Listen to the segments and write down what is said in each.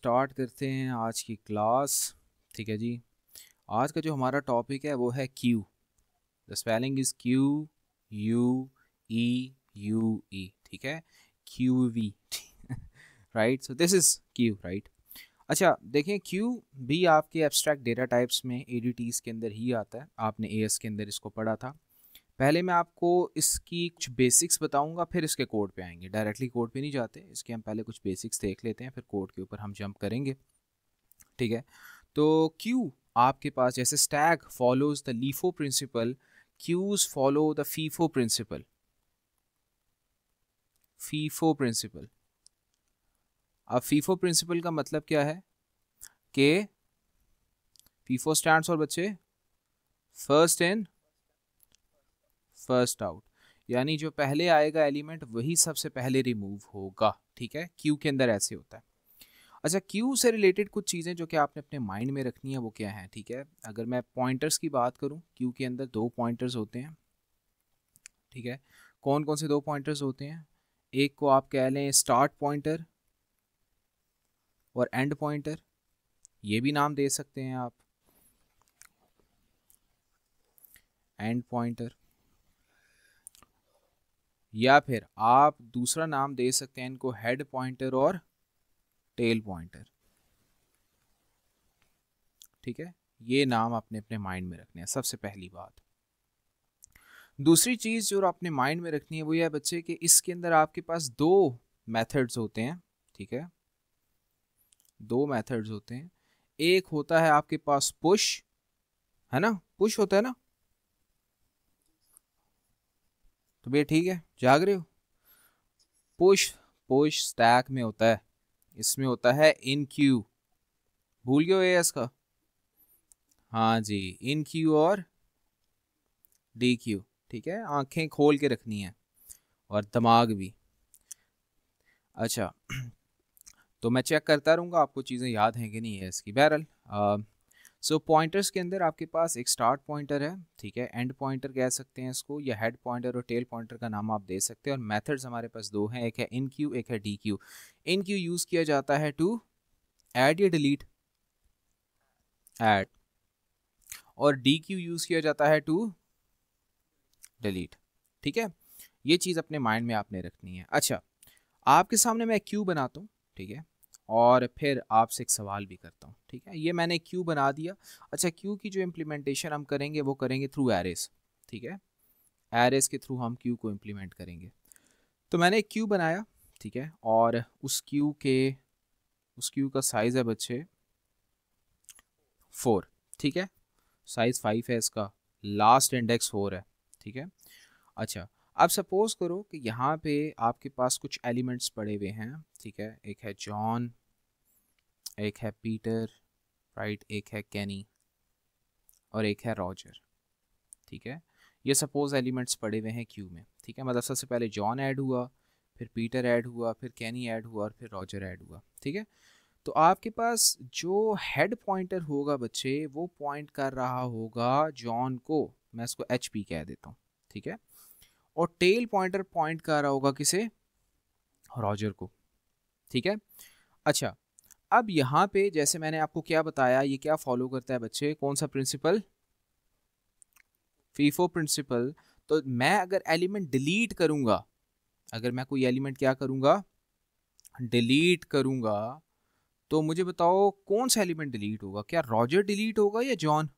Start करते हैं आज की क्लास। ठीक है जी। आज का जो हमारा टॉपिक है वो है queue. The spelling is Q U E. ठीक है, Q V. Right, so this is queue, right. अच्छा देखें, क्यू भी आपके एब्स्ट्रैक्ट डेटा टाइप्स में एडीटीज के अंदर ही आता है। आपने एएस के अंदर इसको पढ़ा था। पहले मैं आपको इसकी कुछ बेसिक्स बताऊंगा, फिर इसके कोड पे आएंगे। डायरेक्टली कोड पे नहीं जाते, इसके हम पहले कुछ बेसिक्स देख लेते हैं, फिर कोड के ऊपर हम जंप करेंगे। ठीक है, तो क्यू आपके पास जैसे stack follows the LIFO principle, queues follow the FIFO principle. FIFO principle, अब फीफो प्रिंसिपल का मतलब क्या है कि फीफो स्टैंड्स फॉर बच्चे फर्स्ट इन फर्स्ट आउट, यानी जो पहले आएगा एलिमेंट वही सबसे पहले रिमूव होगा। ठीक है, क्यू के अंदर ऐसे होता है। अच्छा, क्यू से रिलेटेड कुछ चीज़ें जो कि आपने अपने माइंड में रखनी है वो क्या है। ठीक है, अगर मैं पॉइंटर्स की बात करूं, क्यू के अंदर दो पॉइंटर्स होते हैं। ठीक है, कौन कौन से दो पॉइंटर्स होते हैं? एक को आप कह लें स्टार्ट पॉइंटर और एंड पॉइंटर, ये भी नाम दे सकते हैं आप, एंड पॉइंटर। या फिर आप दूसरा नाम दे सकते हैं इनको हेड पॉइंटर और टेल पॉइंटर। ठीक है, ये नाम आपने अपने माइंड में रखने हैं, सबसे पहली बात। दूसरी चीज़ जो आपने माइंड में रखनी है वो ये है बच्चे कि इसके अंदर आपके पास दो मेथड्स होते हैं। ठीक है, दो मेथड्स होते हैं। एक होता है आपके पास पुश, है ना, पुश होता है ना। तो भैया ठीक है, जाग रहे हो? पुश, पुश स्टैक में होता है, इसमें होता है इन क्यू। भूल गए हो एएस का? हाँ जी, इन क्यू और डी क्यू। ठीक है, आंखें खोल के रखनी है और दिमाग भी। अच्छा, तो मैं चेक करता रहूँगा आपको चीज़ें याद हैं कि नहीं है इसकी। बहरहाल सो पॉइंटर्स के अंदर आपके पास एक स्टार्ट पॉइंटर है। ठीक है, एंड पॉइंटर कह सकते हैं इसको, या हेड पॉइंटर और टेल पॉइंटर का नाम आप दे सकते हैं। और मेथड्स हमारे पास दो हैं, एक है इन क्यू, एक है डी क्यू। इन क्यू यूज़ किया जाता है टू ऐड या डिलीट, ऐड, और डी क्यू यूज़ किया जाता है टू डिलीट। ठीक है, ये चीज़ अपने माइंड में आपने रखनी है। अच्छा, आपके सामने मैं क्यू बनाता हूँ। ठीक है, और फिर आपसे एक सवाल भी करता हूँ। ठीक है, ये मैंने क्यू बना दिया। अच्छा, क्यू की जो इम्प्लीमेंटेशन हम करेंगे वो करेंगे थ्रू एरेस। ठीक है, एरेस के थ्रू हम क्यू को इम्प्लीमेंट करेंगे। तो मैंने एक क्यू बनाया। ठीक है, और उस क्यू का साइज़ है बच्चे 4। ठीक है, साइज़ 5 है इसका, लास्ट इंडेक्स 4 है। ठीक है, अच्छा, अब सपोज करो कि यहाँ पे आपके पास कुछ एलिमेंट्स पड़े हुए हैं। ठीक है, एक है जॉन, एक है पीटर, राइट, एक है कैनी और एक है रॉजर। ठीक है, ये सपोज एलिमेंट्स पड़े हुए हैं क्यू में। ठीक है, मतलब सबसे पहले जॉन ऐड हुआ, फिर पीटर ऐड हुआ, फिर कैनी ऐड हुआ और फिर रॉजर ऐड हुआ। ठीक है, तो आपके पास जो हेड पॉइंटर होगा बच्चे वो पॉइंट कर रहा होगा जॉन को, मैं इसको एच पी कह देता हूँ। ठीक है, और टेल पॉइंटर पॉइंट कर रहा होगा किसे? रॉजर को। ठीक है, अच्छा, अब यहाँ पे जैसे मैंने आपको क्या बताया, ये क्या फॉलो करता है बच्चे, कौन सा प्रिंसिपल? FIFO principal. तो मैं अगर एलिमेंट डिलीट करूंगा, अगर मैं कोई एलिमेंट क्या करूंगा, डिलीट करूंगा, तो मुझे बताओ कौन सा एलिमेंट डिलीट होगा? क्या रॉजर डिलीट होगा या जॉन?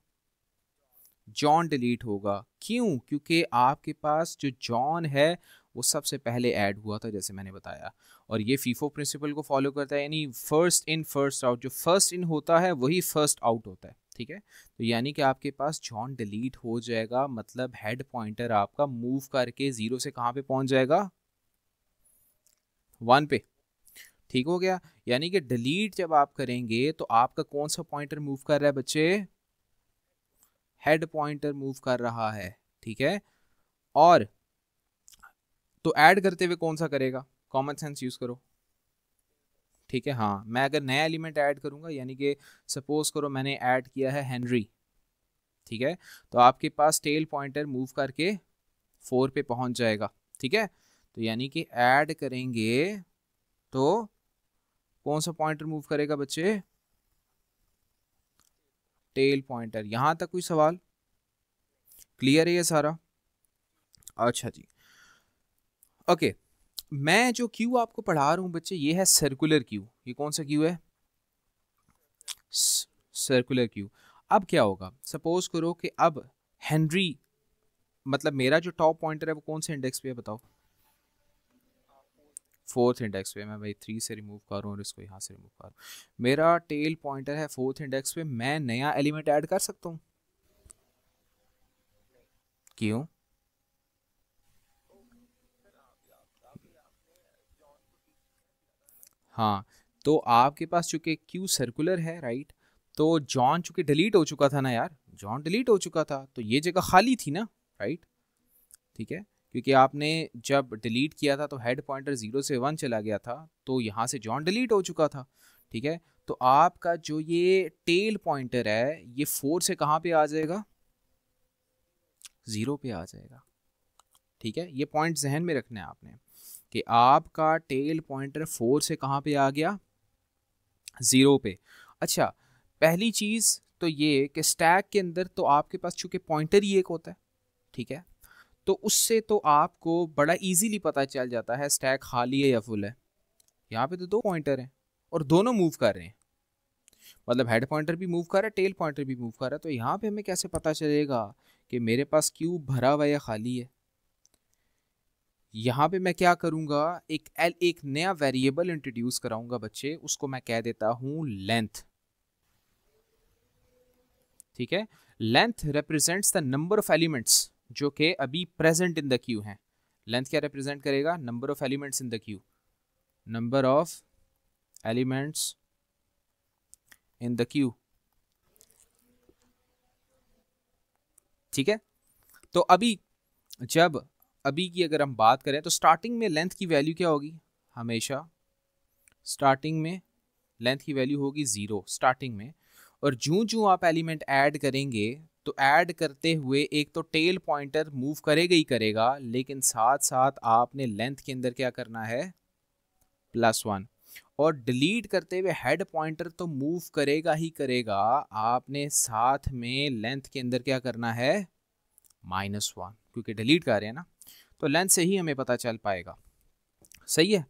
जॉन डिलीट होगा। क्यों? क्योंकि आपके पास जो जॉन है वो सबसे पहले ऐड हुआ था, जैसे मैंने बताया। और ये फीफो प्रिंसिपल को फॉलो करता है, यानी फर्स्ट इन फर्स्ट आउट। जो फर्स्ट इन होता है वही फर्स्ट आउट होता है। ठीक है, तो यानी कि आपके पास जॉन डिलीट हो जाएगा, मतलब हेड पॉइंटर आपका मूव करके 0 से कहाँ पे पहुंच जाएगा? 1 पे। ठीक हो गया, यानी कि डिलीट जब आप करेंगे तो आपका कौन सा पॉइंटर मूव कर रहा है बच्चे? हेड पॉइंटर मूव कर रहा है। ठीक है, और तो ऐड करते हुए कौन सा करेगा? कॉमन सेंस यूज करो। ठीक है, हाँ, मैं अगर नया एलिमेंट ऐड करूंगा, यानी कि सपोज करो मैंने ऐड किया है हेनरी। ठीक है, तो आपके पास टेल पॉइंटर मूव करके 4 पे पहुंच जाएगा। ठीक है, तो यानी कि ऐड करेंगे तो कौन सा पॉइंटर मूव करेगा बच्चे? Tail pointer. यहां तक कोई सवाल क्लियर है ये सारा? अच्छा जी, ओके। मैं जो क्यू आपको पढ़ा रहा हूं बच्चे, ये है सर्कुलर क्यू। ये कौन सा क्यू है? Circular queue. अब क्या होगा, सपोज करो कि अब हेनरी, मतलब मेरा जो टॉप पॉइंटर है वो कौन से इंडेक्स पे है बताओ? फोर्थ इंडेक्स पे। मैं भाई 3 से रिमूव कर रहा हूँ और इसको यहाँ से रिमूव कर रहा हूँ। मेरा टेल पॉइंटर है फोर्थ इंडेक्स पे। मैं नया एलिमेंट ऐड कर सकता हूँ? क्यों? हाँ, तो आपके पास चूंकि क्यू सर्कुलर है, राइट, तो जॉन चूंकि डिलीट हो चुका था ना यार, जॉन डिलीट हो चुका था, तो ये जगह खाली थी ना, राइट? ठीक है, क्योंकि आपने जब डिलीट किया था तो हेड पॉइंटर 0 से 1 चला गया था, तो यहाँ से जॉन डिलीट हो चुका था। ठीक है, तो आपका जो ये टेल पॉइंटर है ये 4 से कहाँ पे आ जाएगा? 0 पे आ जाएगा। ठीक है, ये पॉइंट जहन में रखना है आपने कि आपका टेल पॉइंटर 4 से कहाँ पे आ गया? 0 पे। अच्छा, पहली चीज़ तो ये कि स्टैक के अंदर तो आपके पास चूंकि पॉइंटर ही एक होता है, ठीक है, तो उससे तो आपको बड़ा इजीली पता चल जाता है स्टैक खाली है या फुल है। यहाँ पे तो 2 पॉइंटर हैं और दोनों मूव कर रहे हैं, मतलब हेड पॉइंटर भी मूव कर रहा है, टेल पॉइंटर भी मूव कर रहा है, तो यहाँ पे हमें कैसे पता चलेगा कि मेरे पास क्यूब भरा हुआ या खाली है? यहाँ पे मैं क्या करूँगा, एक नया वेरिएबल इंट्रोड्यूस कराऊंगा बच्चे, उसको मैं कह देता हूँ लेंथ। ठीक है, length represents the number of elements जो कि अभी प्रेजेंट इन द क्यू हैं। लेंथ क्या रिप्रेजेंट करेगा? Number of elements in the Q, number of elements in the Q. ठीक है, तो अभी की अगर हम बात करें तो स्टार्टिंग में लेंथ की वैल्यू क्या होगी? हमेशा स्टार्टिंग में लेंथ की वैल्यू होगी 0 स्टार्टिंग में, और जूं जूं आप एलिमेंट ऐड करेंगे तो ऐड करते हुए एक तो टेल पॉइंटर मूव करेगा ही करेगा, लेकिन साथ साथ आपने लेंथ के अंदर क्या करना है? +1। और डिलीट करते हुए हेड पॉइंटर तो मूव करेगा ही करेगा, आपने साथ में लेंथ के अंदर क्या करना है? -1, क्योंकि डिलीट कर रहे हैं ना, तो लेंथ से ही हमें पता चल पाएगा। सही है,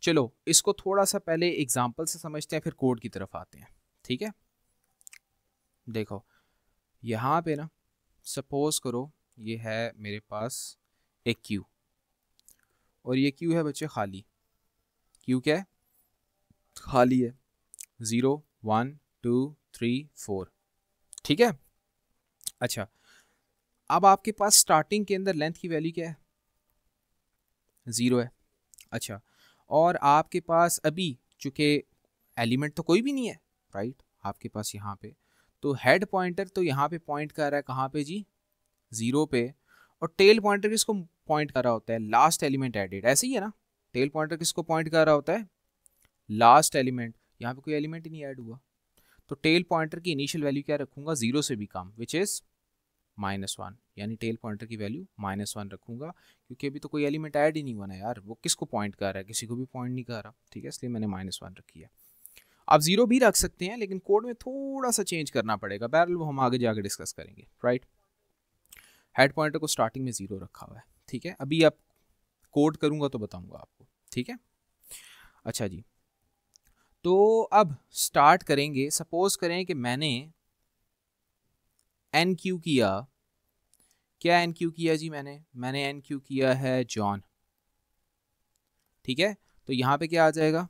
चलो इसको थोड़ा सा पहले एग्जाम्पल से समझते हैं, फिर कोड की तरफ आते हैं। ठीक है, देखो यहाँ पे ना, सपोज करो ये है मेरे पास एक क्यू, और ये क्यू है बच्चे खाली। क्यू क्या है? खाली है। 0 1 2 3 4। ठीक है, अच्छा, अब आपके पास स्टार्टिंग के अंदर लेंथ की वैल्यू क्या है? 0 है। अच्छा, और आपके पास अभी चूंकि एलिमेंट तो कोई भी नहीं है, राइट, आपके पास यहाँ पे तो हेड पॉइंटर तो यहाँ पे पॉइंट कर रहा है कहाँ पे जी? 0 पे। और टेल पॉइंटर किसको पॉइंट कर रहा होता है? Last element added. ऐसे ही है ना, टेल पॉइंटर किसको पॉइंट कर रहा होता है? Last element. यहाँ पे कोई एलिमेंट ही नहीं ऐड हुआ, तो टेल पॉइंटर की इनिशियल वैल्यू क्या रखूंगा? 0 से भी कम, विच इज -1, यानी टेल पॉइंटर की वैल्यू -1 रखूंगा, क्योंकि अभी तो कोई एलिमेंट ऐड ही नहीं हुआ ना यार, वो किसको पॉइंट कर रहा है? किसी को भी पॉइंट नहीं कर रहा। ठीक है, इसलिए मैंने -1 रखी है। आप 0 भी रख सकते हैं, लेकिन कोड में थोड़ा सा चेंज करना पड़ेगा, बहरहाल वो हम आगे जाकर डिस्कस करेंगे, राइट। हेड पॉइंटर को स्टार्टिंग में 0 रखा हुआ है। ठीक है, अभी आप कोड करूंगा तो बताऊंगा आपको। ठीक है, अच्छा जी, तो अब स्टार्ट करेंगे। सपोज करें कि मैंने एन क्यू किया। क्या एन क्यू किया जी? मैंने एन क्यू किया है जॉन। ठीक है, तो यहां पे क्या आ जाएगा?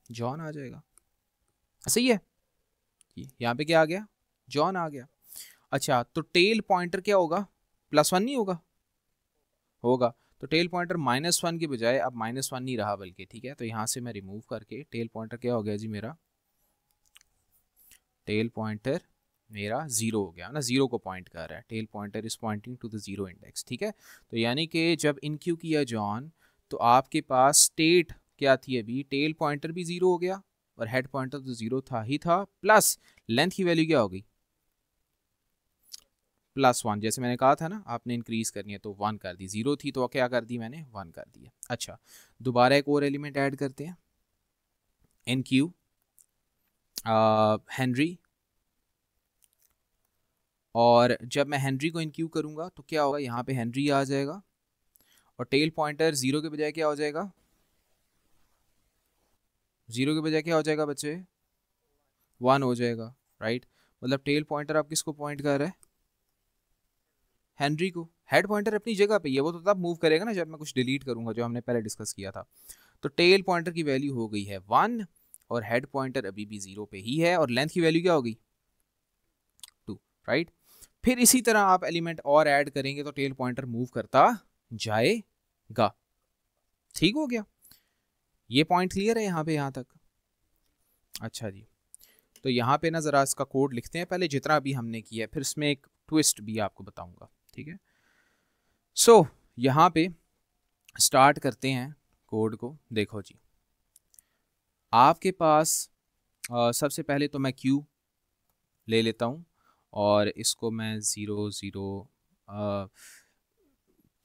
जॉन आ जाएगा। सही है, यहां पे क्या आ गया? जॉन आ गया। अच्छा, तो टेल पॉइंटर क्या होगा? +1 नहीं होगा? होगा। तो टेल पॉइंटर -1 की बजाय अब -1 नहीं रहा बल्कि, ठीक है, तो यहां से मैं रिमूव करके टेल पॉइंटर क्या हो गया जी मेरा? टेल पॉइंटर मेरा 0 हो गया ना, 0 को पॉइंट कर रहा है। Tail pointer is pointing to the 0 index. ठीक है, तो यानी कि जब इन क्यू किया जॉन, तो आपके पास स्टेट क्या थी? अभी टेल पॉइंटर भी 0 हो गया और हेड पॉइंटर तो 0 था ही था, प्लस लेंथ की वैल्यू क्या हो गई? +1, जैसे मैंने कहा था ना आपने इंक्रीज करनी है तो 1 कर दी, 0 थी तो क्या कर दी मैंने 1 कर दिया। अच्छा दोबारा एक और एलिमेंट ऐड करते हैं, इन क्यू हेनरी, और जब मैं हेनरी को इनक्यू करूंगा तो क्या होगा, यहाँ पे हेनरी आ जाएगा और टेल पॉइंटर 0 के बजाय क्या हो जाएगा, 0 के बजाय क्या हो जाएगा बच्चे, 1 हो जाएगा, राइट। मतलब टेल पॉइंटर आप किसको पॉइंट कर रहे हैं, हेनरी को। हेड पॉइंटर अपनी जगह पे ही है, वो तो तब मूव करेगा ना जब मैं कुछ डिलीट करूंगा, जो हमने पहले डिस्कस किया था। तो टेल पॉइंटर की वैल्यू हो गई है 1 और हेड पॉइंटर अभी भी 0 पे ही है, और लेंथ की वैल्यू क्या होगी 2, राइट। फिर इसी तरह आप एलिमेंट और ऐड करेंगे तो टेल पॉइंटर मूव करता जाएगा। ठीक हो गया, ये पॉइंट क्लियर है यहाँ पे, यहाँ तक। अच्छा जी, तो यहाँ पे ना ज़रा इसका कोड लिखते हैं पहले, जितना भी हमने किया है, फिर इसमें एक ट्विस्ट भी आपको बताऊंगा, ठीक है। सो यहाँ पे स्टार्ट करते हैं कोड को। देखो जी, आपके पास सबसे पहले तो मैं क्यू ले लेता हूँ और इसको मैं 0 0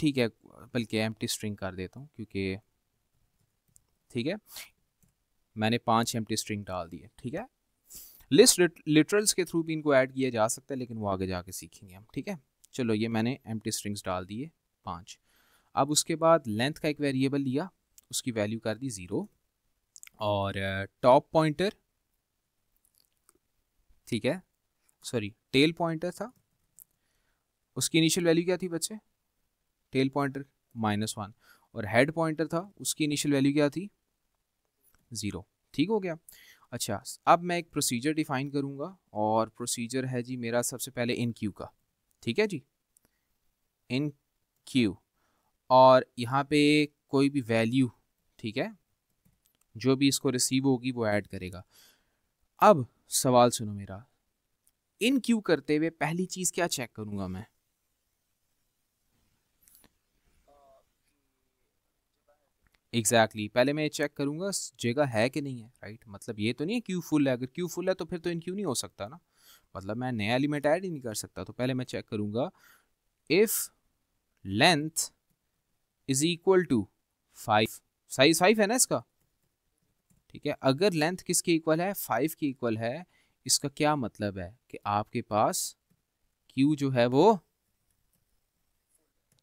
ठीक है, बल्कि एम्प्टी स्ट्रिंग कर देता हूँ, क्योंकि ठीक है मैंने 5 एम्प्टी स्ट्रिंग डाल दी है, ठीक है। लिस्ट लिटरल्स के थ्रू भी इनको ऐड किया जा सकता है, लेकिन वो आगे जाके सीखेंगे हम, ठीक है। चलो ये मैंने एम्प्टी स्ट्रिंग्स डाल दिए 5। अब उसके बाद लेंथ का एक वेरिएबल लिया, उसकी वैल्यू कर दी 0, और टॉप पॉइंटर, ठीक है, सॉरी टेल पॉइंटर था, उसकी इनिशियल वैल्यू क्या थी बच्चे, टेल पॉइंटर -1, और हेड पॉइंटर था, उसकी इनिशियल वैल्यू क्या थी 0। ठीक हो गया। अच्छा अब मैं एक प्रोसीजर डिफाइन करूंगा, और प्रोसीजर है जी मेरा सबसे पहले इन क्यू का, ठीक है जी, इन क्यू, और यहाँ पे कोई भी वैल्यू, ठीक है, जो भी इसको रिसीव होगी वो ऐड करेगा। अब सवाल सुनो मेरा, इन क्यू करते हुए पहली चीज क्या चेक करूंगा मैं, एग्जैक्टली पहले मैं चेक करूंगा जगह है कि नहीं है, राइट। मतलब ये तो नहीं है क्यू फुल है, अगर क्यू फुल है तो फिर तो इन क्यू नहीं हो सकता ना, मतलब मैं नया एलिमेंट ऐड ही नहीं कर सकता। तो पहले मैं चेक करूंगा if length is equal to 5, size 5 है ना इसका, ठीक है। अगर लेंथ किसके इक्वल है, 5 के इक्वल है, इसका क्या मतलब है कि आपके पास क्यू जो है वो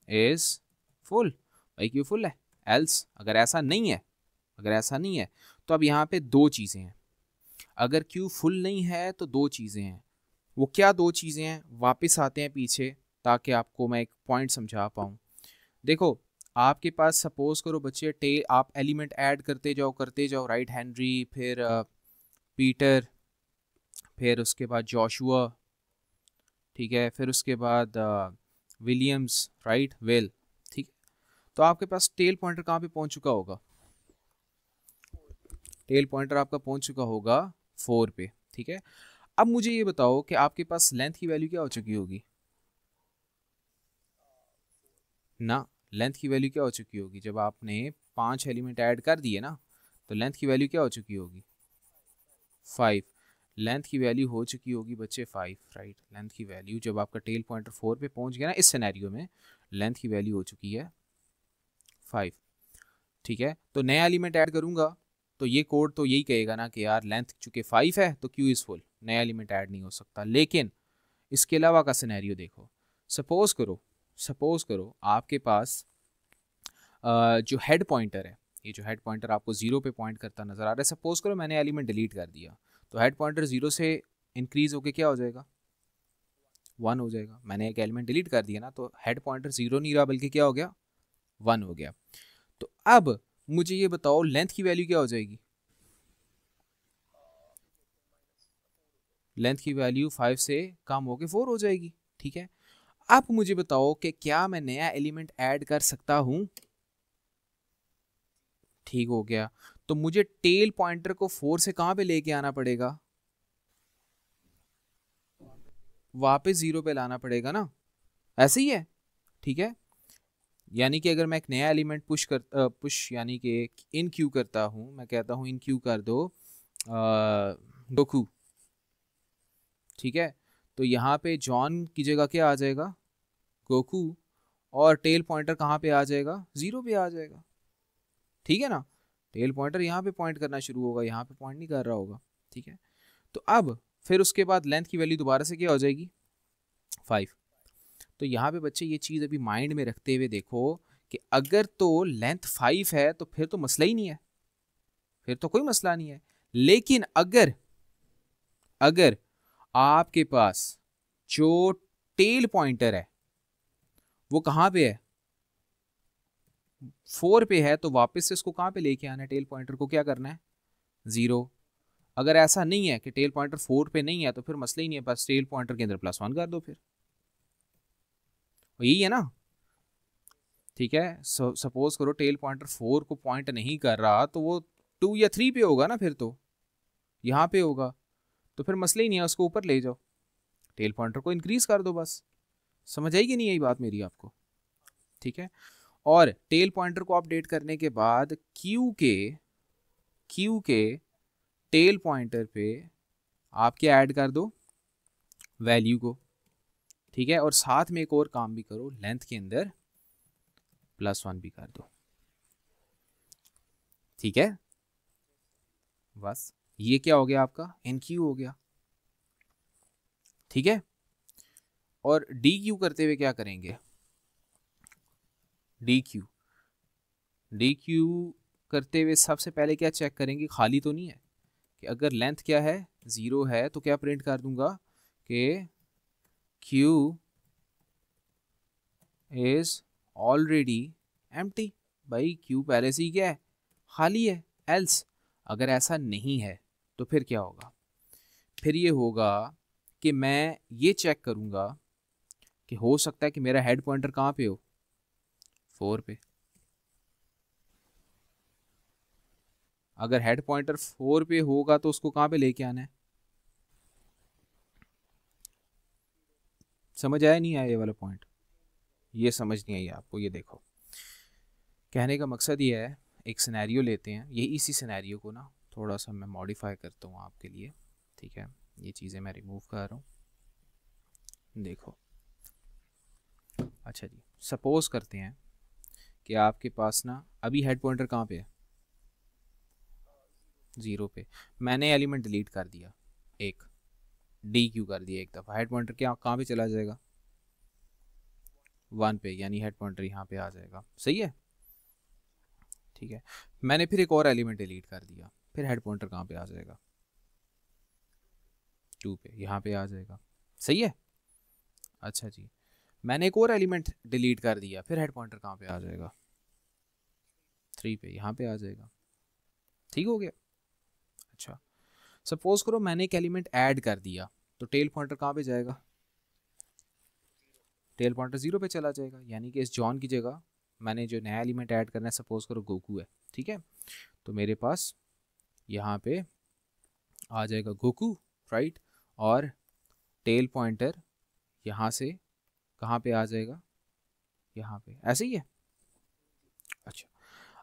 इज फुल, भाई क्यू फुल है। एल्स अगर ऐसा नहीं है, अगर ऐसा नहीं है तो अब यहाँ पे दो चीज़ें हैं, अगर क्यू फुल नहीं है तो दो चीज़ें हैं। वो क्या दो चीज़ें हैं, वापस आते हैं पीछे ताकि आपको मैं एक पॉइंट समझा पाऊँ। देखो आपके पास सपोज करो बच्चे आप एलिमेंट ऐड करते जाओ, राइट, हेनरी, फिर पीटर, फिर उसके बाद जोशुआ, ठीक है, फिर उसके बाद विलियम्स, राइट, वेल, ठीक है। तो आपके पास टेल पॉइंटर कहाँ पे पहुंच चुका होगा, टेल पॉइंटर आपका पहुंच चुका होगा 4 पे, ठीक है। अब मुझे ये बताओ कि आपके पास लेंथ की वैल्यू क्या हो चुकी होगी ना, लेंथ की वैल्यू क्या हो चुकी होगी, जब आपने 5 एलिमेंट ऐड कर दिए ना तो लेंथ की वैल्यू क्या हो चुकी होगी 5, लेंथ की वैल्यू हो चुकी होगी बच्चे 5, राइट। लेंथ की वैल्यू जब आपका टेल पॉइंटर 4 पे पहुंच गया ना, इस सिनेरियो में लेंथ की वैल्यू हो चुकी है 5, ठीक है। तो नया एलिमेंट ऐड करूंगा तो ये कोड तो यही कहेगा ना कि यार लेंथ चूंकि 5 है तो क्यू इज फुल, नया एलिमेंट ऐड नहीं हो सकता। लेकिन इसके अलावा का सिनेरियो देखो, सपोज करो आपके पास जो हेड पॉइंटर है, ये जो हेड पॉइंटर आपको 0 पे पॉइंट करता नजर आ रहा है, सपोज करो मैंने एलिमेंट डिलीट कर दिया, तो हेड पॉइंटर 0 से इंक्रीज होके क्या हो जाएगा 1 हो जाएगा। मैंने एक एलिमेंट डिलीट कर दिया ना तो हेड पॉइंटर 0 नहीं रहा बल्कि क्या हो गया 1 हो गया। तो अब मुझे ये बताओ लेंथ की वैल्यू क्या हो जाएगी, लेंथ की वैल्यू 5 से कम होके 4 हो जाएगी, ठीक है। अब मुझे बताओ कि क्या मैं नया एलिमेंट ऐड कर सकता हूं, ठीक हो गया। तो मुझे टेल पॉइंटर को 4 से कहां पे लेके आना पड़ेगा, वापस 0 पे लाना पड़ेगा ना, ऐसे ही है, ठीक है। यानी कि अगर मैं एक नया एलिमेंट पुश यानी कि इन क्यू करता हूं, मैं कहता हूं इन क्यू कर दो गोकू, ठीक है, तो यहाँ पे जॉन की जगह क्या आ जाएगा, गोकू, और टेल पॉइंटर कहाँ पे आ जाएगा, 0 पे आ जाएगा, ठीक है ना। टेल पॉइंटर यहाँ पे पॉइंट करना शुरू होगा, यहाँ पे पॉइंट नहीं कर रहा होगा, ठीक है। तो अब फिर उसके बाद लेंथ की वैल्यू दोबारा से क्या हो जाएगी, 5। तो यहाँ पे बच्चे ये चीज़ अभी माइंड में रखते हुए देखो कि अगर तो लेंथ 5 है तो फिर तो मसला ही नहीं है, फिर तो कोई मसला नहीं है। लेकिन अगर अगर आपके पास जो टेल पॉइंटर है वो कहाँ पे है, 4 पे है, तो वापस से इसको कहाँ पे लेके आना है, टेल पॉइंटर को क्या करना है, 0। अगर ऐसा नहीं है कि टेल पॉइंटर 4 पे नहीं है तो फिर मसला ही नहीं है, बस टेल पॉइंटर के अंदर +1 कर दो, फिर यही है ना, ठीक है। सपोज करो टेल पॉइंटर 4 को पॉइंट नहीं कर रहा तो वो 2 या 3 पे होगा ना, फिर तो यहाँ पे होगा, तो फिर मसला ही नहीं है, उसको ऊपर ले जाओ, टेल पॉइंटर को इंक्रीज कर दो, बस। समझ आएगी नहीं यही बात मेरी आपको, ठीक है। और टेल पॉइंटर को अपडेट करने के बाद क्यू के टेल पॉइंटर पे आप क्या ऐड कर दो, वैल्यू को, ठीक है। और साथ में एक और काम भी करो, लेंथ के अंदर +1 भी कर दो, ठीक है। बस ये क्या हो गया आपका, NQ हो गया, ठीक है। और DQ करते हुए क्या करेंगे, DQ करते हुए सबसे पहले क्या चेक करेंगे, खाली तो नहीं है, कि अगर लेंथ क्या है, 0 है, तो क्या प्रिंट कर दूंगा कि Q इज ऑलरेडी एम्प्टी। भाई Q पहले से ही क्या है, खाली है। एल्स अगर ऐसा नहीं है तो फिर क्या होगा, फिर ये होगा कि मैं ये चेक करूंगा कि हो सकता है कि मेरा हेड पॉइंटर कहाँ पे हो, 4 पे। अगर हेड पॉइंटर 4 पे होगा तो उसको कहाँ पे लेके आना है, समझ आया नहीं आया ये वाला पॉइंट, ये समझ नहीं आई आपको। ये देखो, कहने का मकसद ये है, एक सिनेरियो लेते हैं, ये इसी सिनेरियो को ना थोड़ा सा मैं मॉडिफाई करता हूँ आपके लिए, ठीक है। ये चीज़ें मैं रिमूव कर रहा हूँ, देखो। अच्छा जी, सपोज करते हैं कि आपके पास ना अभी हेड पॉइंटर कहाँ पे है, 0 पे। मैंने एलिमेंट डिलीट कर दिया, एक DQ कर दिया एक दफ़ा, हेड पॉइंटर क्या कहाँ पे चला जाएगा, 1 पे, यानी हेड पॉइंटर यहाँ पे आ जाएगा, सही है, ठीक है। मैंने फिर एक और एलिमेंट डिलीट कर दिया, फिर हेड पॉइंटर कहाँ पे आ जाएगा, 2 पे, यहाँ पे आ जाएगा, सही है। अच्छा जी, मैंने एक और एलिमेंट डिलीट कर दिया, फिर हेड पॉइंटर कहाँ पे आ जाएगा, 3 पे, यहाँ पे आ जाएगा, ठीक हो गया। अच्छा, सपोज करो मैंने एक एलिमेंट ऐड कर दिया, तो टेल पॉइंटर कहाँ पे जाएगा, टेल पॉइंटर 0 पे चला जाएगा, यानी कि इस जॉन की जगह मैंने जो नया एलिमेंट ऐड करना है, सपोज करो गोकू है, ठीक है। तो मेरे पास यहाँ पे आ जाएगा गोकू, राइट, और टेल पॉइंटर यहाँ से कहाँ पे आ जाएगा, यहाँ पे, ऐसे ही है। अच्छा,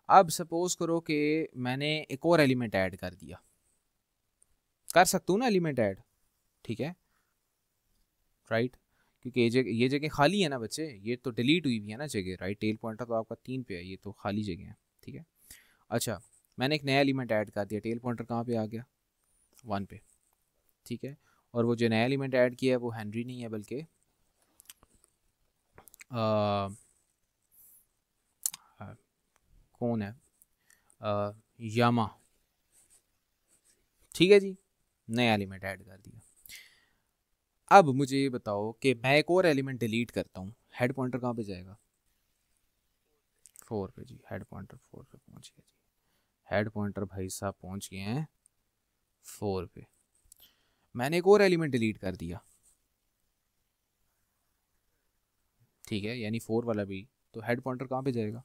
अब सपोज करो कि मैंने एक और एलिमेंट ऐड कर दिया, कर सकता हूँ ना एलिमेंट ऐड, ठीक है, राइट, क्योंकि ये जगह खाली है ना बच्चे, ये तो डिलीट हुई भी है ना जगह, राइट। टेल पॉइंटर तो आपका 3 पे है, ये तो खाली जगह है, ठीक है। अच्छा, मैंने एक नया एलिमेंट ऐड कर दिया, टेल पॉइंटर कहाँ पे आ गया, 1 पे, ठीक है। और वो जो नया एलिमेंट ऐड किया है वो हेनरी नहीं है, बल्कि कौन है, यामा, ठीक है जी, नया एलिमेंट ऐड कर दिया। अब मुझे ये बताओ कि मैं एक और एलिमेंट डिलीट करता हूँ, हेड पॉइंटर कहाँ पे जाएगा, 4 पे जी, हेड पॉइंटर 4 पे पहुँच गया जी, हेड पॉइंटर भाई साहब पहुँच गए हैं 4 पे। मैंने एक और एलिमेंट डिलीट कर दिया, ठीक है, यानी 4 वाला भी, तो हेड पॉइंटर कहाँ पे जाएगा,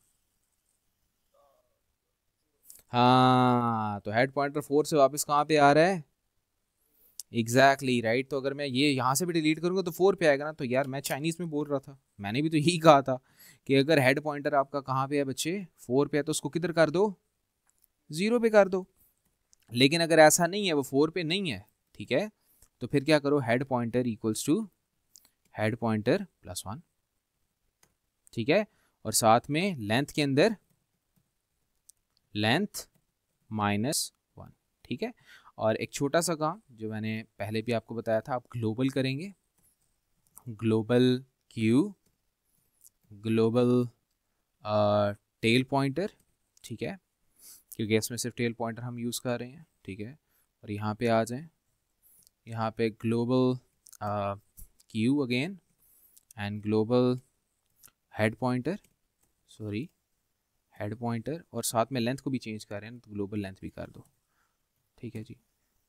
हाँ, तो हेड पॉइंटर 4 से वापस कहाँ पे आ रहा है, एग्जैक्टली राइट। तो अगर मैं ये यहाँ से भी डिलीट करूँगा तो 4 पे आएगा ना। तो यार मैं चाइनीज़ में बोल रहा था, मैंने भी तो यही कहा था कि अगर हेड पॉइंटर आपका कहाँ पे है बच्चे, 4 पे है, तो उसको किधर कर दो, 0 पे कर दो। लेकिन अगर ऐसा नहीं है, वो 4 पे नहीं है, ठीक है, तो फिर क्या करो, head pointer equals to head pointer plus 1, ठीक है, और साथ में लेंथ के अंदर लेंथ माइनस 1, ठीक है। और एक छोटा सा काम जो मैंने पहले भी आपको बताया था, आप ग्लोबल करेंगे, global queue, global tail pointer, ठीक है, क्योंकि इसमें सिर्फ टेल पॉइंटर हम यूज़ कर रहे हैं, ठीक है। और यहाँ पे आ जाएं, यहाँ पे global Q again and global head pointer, sorry head pointer, और साथ में लेंथ को भी चेंज कर रहे हैं तो ग्लोबल लेंथ भी कर दो, ठीक है जी,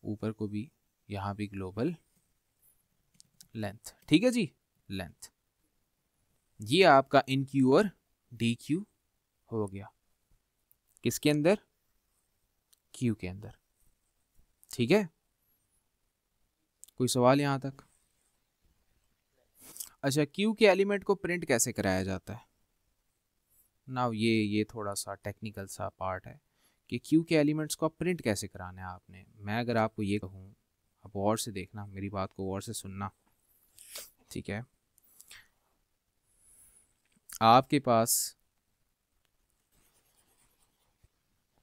ऊपर को भी यहाँ भी ग्लोबल लेंथ, ठीक है जी, लेंथ। ये आपका इन क्यू और डी क्यू हो गया, किसके अंदर, क्यू के अंदर, ठीक है। कोई सवाल यहाँ तक? अच्छा, क्यू के एलिमेंट को प्रिंट कैसे कराया जाता है ना, ये थोड़ा सा टेक्निकल सा पार्ट है कि क्यू के एलिमेंट्स को आप प्रिंट कैसे कराना है आपने। मैं अगर आपको ये कहूँ, आप और से देखना, मेरी बात को और से सुनना, ठीक है। आपके पास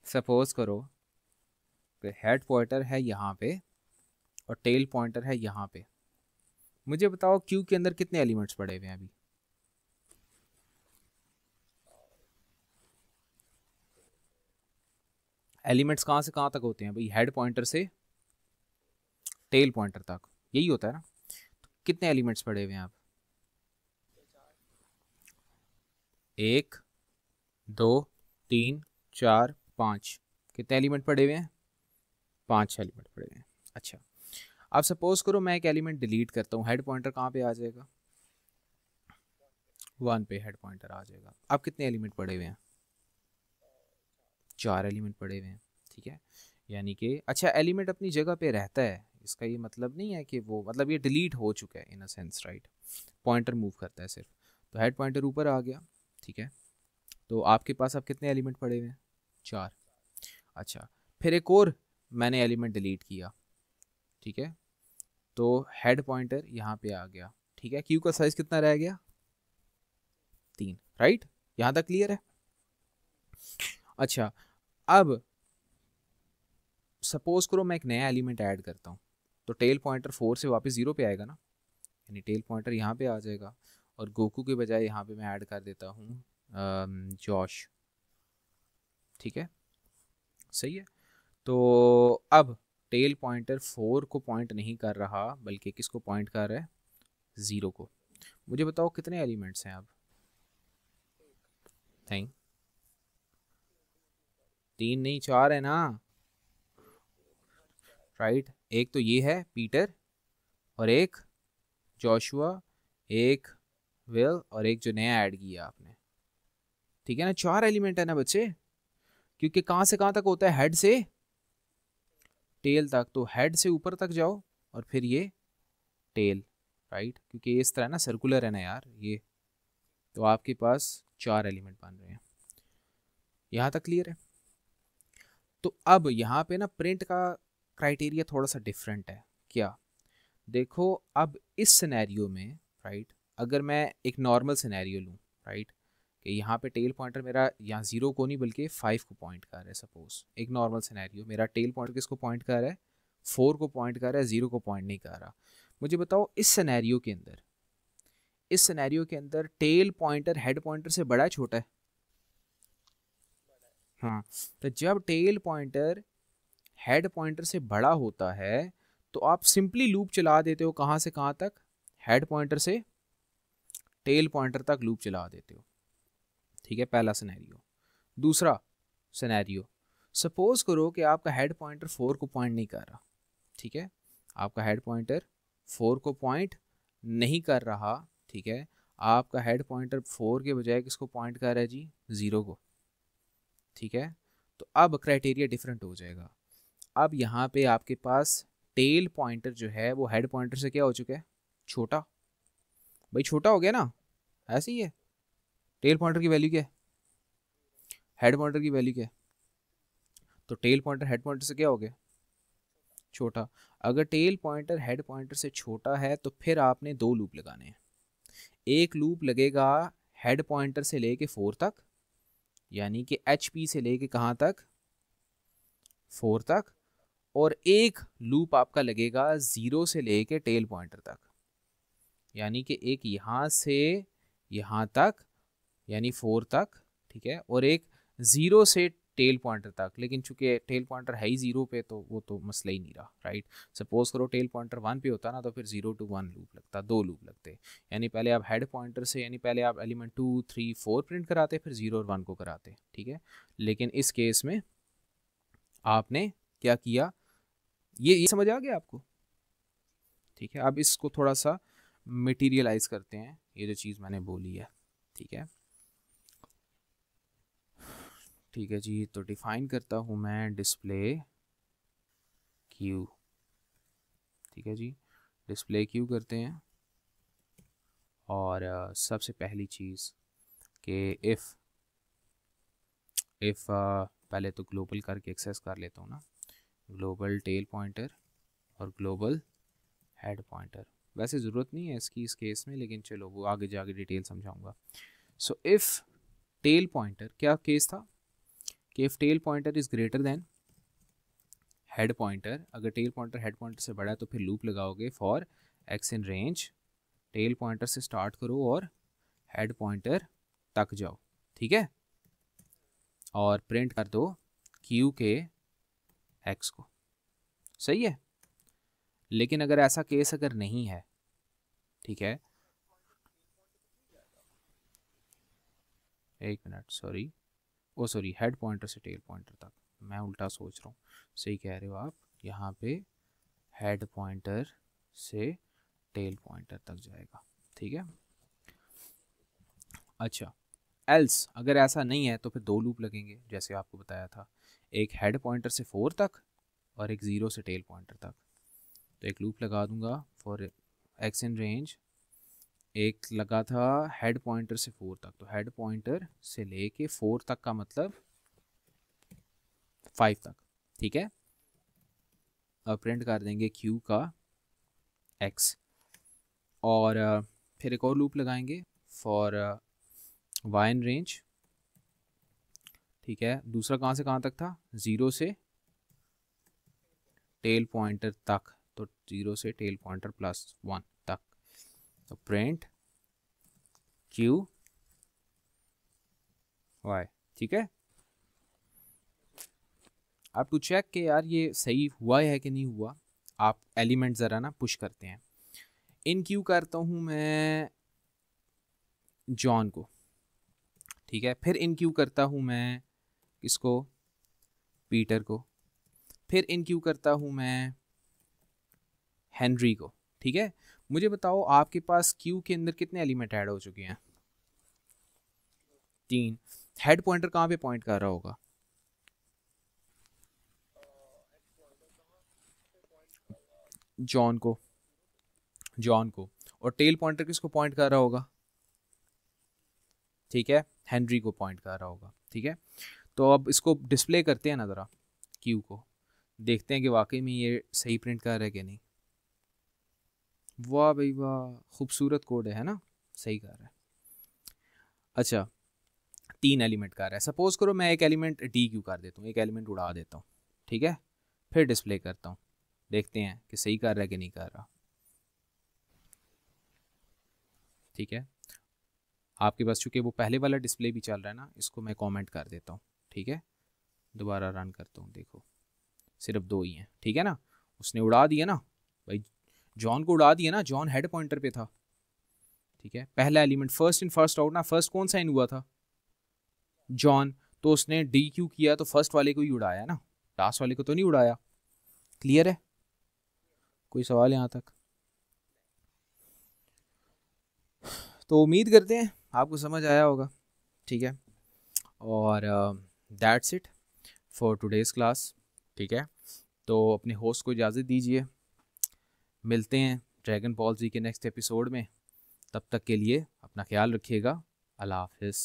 सपोज करो कि हेड पॉइंटर है यहाँ पे और टेल पॉइंटर है यहाँ पे। मुझे बताओ क्यू के अंदर कितने एलिमेंट्स पड़े हुए हैं अभी? एलिमेंट्स कहाँ से कहाँ तक होते हैं भाई? हेड पॉइंटर से टेल पॉइंटर तक, यही होता है ना। तो कितने एलिमेंट्स पड़े हुए हैं आप? 1 2 3 4 5, कितने एलिमेंट पड़े हुए हैं? 5 एलिमेंट पड़े हुए हैं। अच्छा, अब सपोज करो मैं एक एलिमेंट डिलीट करता हूँ, हेड पॉइंटर कहाँ पे आ जाएगा? 1 पे हेड पॉइंटर आ जाएगा। अब कितने एलिमेंट पड़े हुए हैं? 4 एलिमेंट पड़े हुए हैं, ठीक है। यानी कि अच्छा, एलिमेंट अपनी जगह पे रहता है, इसका ये मतलब नहीं है कि वो, मतलब ये डिलीट हो चुका है in a sense, right. Pointer move करता है सिर्फ। तो हेड पॉइंटर ऊपर आ गया, ठीक है। तो आपके पास अब कितने एलिमेंट पड़े हुए हैं? 4। अच्छा, फिर एक और मैंने एलिमेंट डिलीट किया, ठीक है, तो हेड पॉइंटर यहाँ पे आ गया, ठीक है। क्यू का साइज कितना रह गया? 3, राइट। यहाँ तक क्लियर है? अच्छा, अब सपोज करो मैं एक नया एलिमेंट ऐड करता हूँ, तो टेल पॉइंटर 4 से वापस 0 पे आएगा ना, यानी टेल पॉइंटर यहाँ पे आ जाएगा, और गोकू के बजाय यहाँ पे मैं ऐड कर देता हूँ जॉश, ठीक है, सही है। तो अब टेल पॉइंटर 4 को पॉइंट नहीं कर रहा, बल्कि किसको पॉइंट कर रहा है? 0 को। मुझे बताओ कितने एलिमेंट्स हैं अब? नहीं, 3 नहीं 4 है ना, राइट। एक तो ये है पीटर, और एक जोशुआ, एक विल, और एक जो नया ऐड किया आपने, ठीक है ना। 4 एलिमेंट है ना बच्चे, क्योंकि कहाँ से कहाँ तक होता है? हेड से टेल तक। तो हेड से ऊपर तक जाओ और फिर ये टेल, राइट, क्योंकि ये इस तरह ना सर्कुलर है ना यार ये। तो आपके पास 4 एलिमेंट बन रहे हैं। यहाँ तक क्लियर है? तो अब यहाँ पे ना प्रिंट का क्राइटेरिया थोड़ा सा डिफरेंट है। क्या? देखो, अब इस सिनेरियो में, राइट, अगर मैं एक नॉर्मल सिनेरियो लूँ, राइट, कि यहाँ पे टेल पॉइंटर मेरा यहाँ 0 को नहीं बल्कि 5 को पॉइंट कर रहा है। सपोज एक नॉर्मल सिनेरियो, मेरा टेल पॉइंटर किसको पॉइंट कर रहा है? 4 को पॉइंट कर रहा है, 0 को पॉइंट नहीं कर रहा। मुझे बताओ इस सिनेरियो के अंदर, इस सिनेरियो के अंदर टेल पॉइंटर हेड पॉइंटर से बड़ा है छोटा है? हाँ। तो जब टेल पॉइंटर हेड पॉइंटर से बड़ा होता है तो आप सिंपली लूप चला देते हो, कहाँ से कहाँ तक? हेड पॉइंटर से टेल पॉइंटर तक लूप चला देते हो, ठीक है, पहला सिनेरियो। दूसरा सिनेरियो, सपोज करो कि आपका हेड पॉइंटर 4 को पॉइंट नहीं कर रहा, ठीक है, आपका हेड पॉइंटर 4 को पॉइंट नहीं कर रहा, ठीक है, आपका हेड पॉइंटर 4 के बजाय किसको पॉइंट कर रहा है जी? 0 को, ठीक है। तो अब क्राइटेरिया डिफरेंट हो जाएगा। अब यहाँ पे आपके पास टेल पॉइंटर जो है वो हेड पॉइंटर से क्या हो चुका है? छोटा। भाई छोटा हो गया ना, ऐसे ही है। टेल पॉइंटर की वैल्यू क्या है? हेड पॉइंटर की वैल्यू क्या है? तो टेल पॉइंटर हेड पॉइंटर से क्या हो गया? छोटा। अगर टेल पॉइंटर हेड पॉइंटर से छोटा है तो फिर आपने 2 लूप लगाने हैं। एक लूप लगेगा हेड पॉइंटर से लेके 4 तक, यानी कि HP से लेके कहाँ तक, 4 तक, और एक लूप आपका लगेगा 0 से लेके टेल पॉइंटर तक, यानी कि एक यहाँ से यहाँ तक यानी 4 तक, ठीक है, और एक 0 से टेल पॉइंटर तक। लेकिन चूंकि टेल पॉइंटर है ही 0 पे तो वो तो मसला ही नहीं रहा, राइट। सपोज करो टेल पॉइंटर 1 पे होता ना तो फिर 0 to 1 लूप लगता, 2 लूप लगते। यानी पहले आप हेड पॉइंटर से, यानी पहले आप एलिमेंट 2, 3, 4 प्रिंट कराते, फिर 0 और 1 को कराते, ठीक है। लेकिन इस केस में आपने क्या किया, ये समझ आ गया आपको, ठीक है। अब इसको थोड़ा सा मटेरियलाइज करते हैं, ये जो चीज़ मैंने बोली है, ठीक है। ठीक है जी, तो डिफाइन करता हूँ मैं डिस्प्ले क्यू, ठीक है जी, डिस्प्ले क्यू करते हैं। और सबसे पहली चीज़ कि इफ़ पहले तो ग्लोबल करके एक्सेस कर लेता हूँ ना, ग्लोबल टेल पॉइंटर और ग्लोबल हेड पॉइंटर। वैसे ज़रूरत नहीं है इसकी इस केस में, लेकिन चलो वो आगे जाके डिटेल समझाऊंगा। सो इफ़ टेल पॉइंटर, क्या केस था कि if tail pointer is greater than head pointer, अगर टेल पॉइंटर हेड पॉइंटर से बड़ा है तो फिर लूप लगाओगे for X in range, tail pointer से स्टार्ट करो और हेड पॉइंटर तक जाओ, ठीक है, और प्रिंट कर दो क्यू के एक्स को, सही है। लेकिन अगर ऐसा केस अगर नहीं है, ठीक है, एक मिनट, सॉरी, ओ सॉरी, हेड पॉइंटर से टेल पॉइंटर तक, मैं उल्टा सोच रहा हूँ, सही कह रहे हो आप, यहाँ पे हेड पॉइंटर से टेल पॉइंटर तक जाएगा, ठीक है। अच्छा, एल्स अगर ऐसा नहीं है तो फिर 2 लूप लगेंगे, जैसे आपको बताया था, एक हेड पॉइंटर से 4 तक और एक 0 से टेल पॉइंटर तक। तो एक लूप लगा दूंगा फॉर एक्स इन रेंज, एक लगा था हेड पॉइंटर से 4 तक, तो हेड पॉइंटर से लेके 4 तक का मतलब 5 तक, ठीक है। अब प्रिंट कर देंगे क्यू का एक्स, और फिर एक और लूप लगाएंगे फॉर वाई इन रेंज, ठीक है। दूसरा कहाँ से कहाँ तक था, 0 से टेल पॉइंटर तक, तो 0 से टेल पॉइंटर +1 तक, तो प्रिंट क्यू वाई, ठीक है। आप टू चेक कि यार ये सही हुआ है कि नहीं हुआ, आप एलिमेंट ज़रा ना पुश करते हैं। इन क्यू करता हूँ मैं जॉन को, ठीक है, फिर इन क्यू करता हूँ मैं किसको, पीटर को, फिर इन क्यू करता हूँ मैं हेनरी को, ठीक है। मुझे बताओ आपके पास क्यू के अंदर कितने एलिमेंट ऐड हो चुके हैं, 3। हेड पॉइंटर कहाँ पे पॉइंट कर रहा होगा, जॉन को, जॉन को, और टेल पॉइंटर किसको पॉइंट कर रहा होगा, ठीक है, हेनरी को पॉइंट कर रहा होगा, ठीक है। तो अब इसको डिस्प्ले करते हैं ना ज़रा क्यू को, देखते हैं कि वाकई में ये सही प्रिंट कर रहा है कि नहीं। वाह भाई वाह, खूबसूरत कोड है ना, सही कर रहा है। अच्छा, 3 एलिमेंट कर रहा है, सपोज करो मैं एक एलिमेंट डी क्यू कर देता हूँ, एक एलिमेंट उड़ा देता हूँ, ठीक है, फिर डिस्प्ले करता हूँ, देखते हैं कि सही कर रहा है कि नहीं कर रहा, ठीक है। आपके पास चूंकि वो पहले वाला डिस्प्ले भी चल रहा है ना, इसको मैं कमेंट कर देता हूँ, ठीक है, दोबारा रन करता हूँ, देखो सिर्फ 2 ही हैं, ठीक है ना। उसने उड़ा दिया ना भाई, जॉन को उड़ा दिया ना, जॉन हेड पॉइंटर पे था, ठीक है, पहला element first in first out ना, फर्स्ट कौन सा इन हुआ था, जॉन, तो उसने डी क्यू किया तो फर्स्ट वाले को ही उड़ाया ना, लास्ट वाले को तो नहीं उड़ाया। क्लियर है, कोई सवाल यहाँ तक, तो उम्मीद करते हैं आपको समझ आया होगा, ठीक है। और that's it for today's class, ठीक है। तो अपने होस्ट को इजाज़त दीजिए, मिलते हैं ड्रैगन बॉल जी के नेक्स्ट एपिसोड में, तब तक के लिए अपना ख्याल रखिएगा, अल्लाह हाफिज़।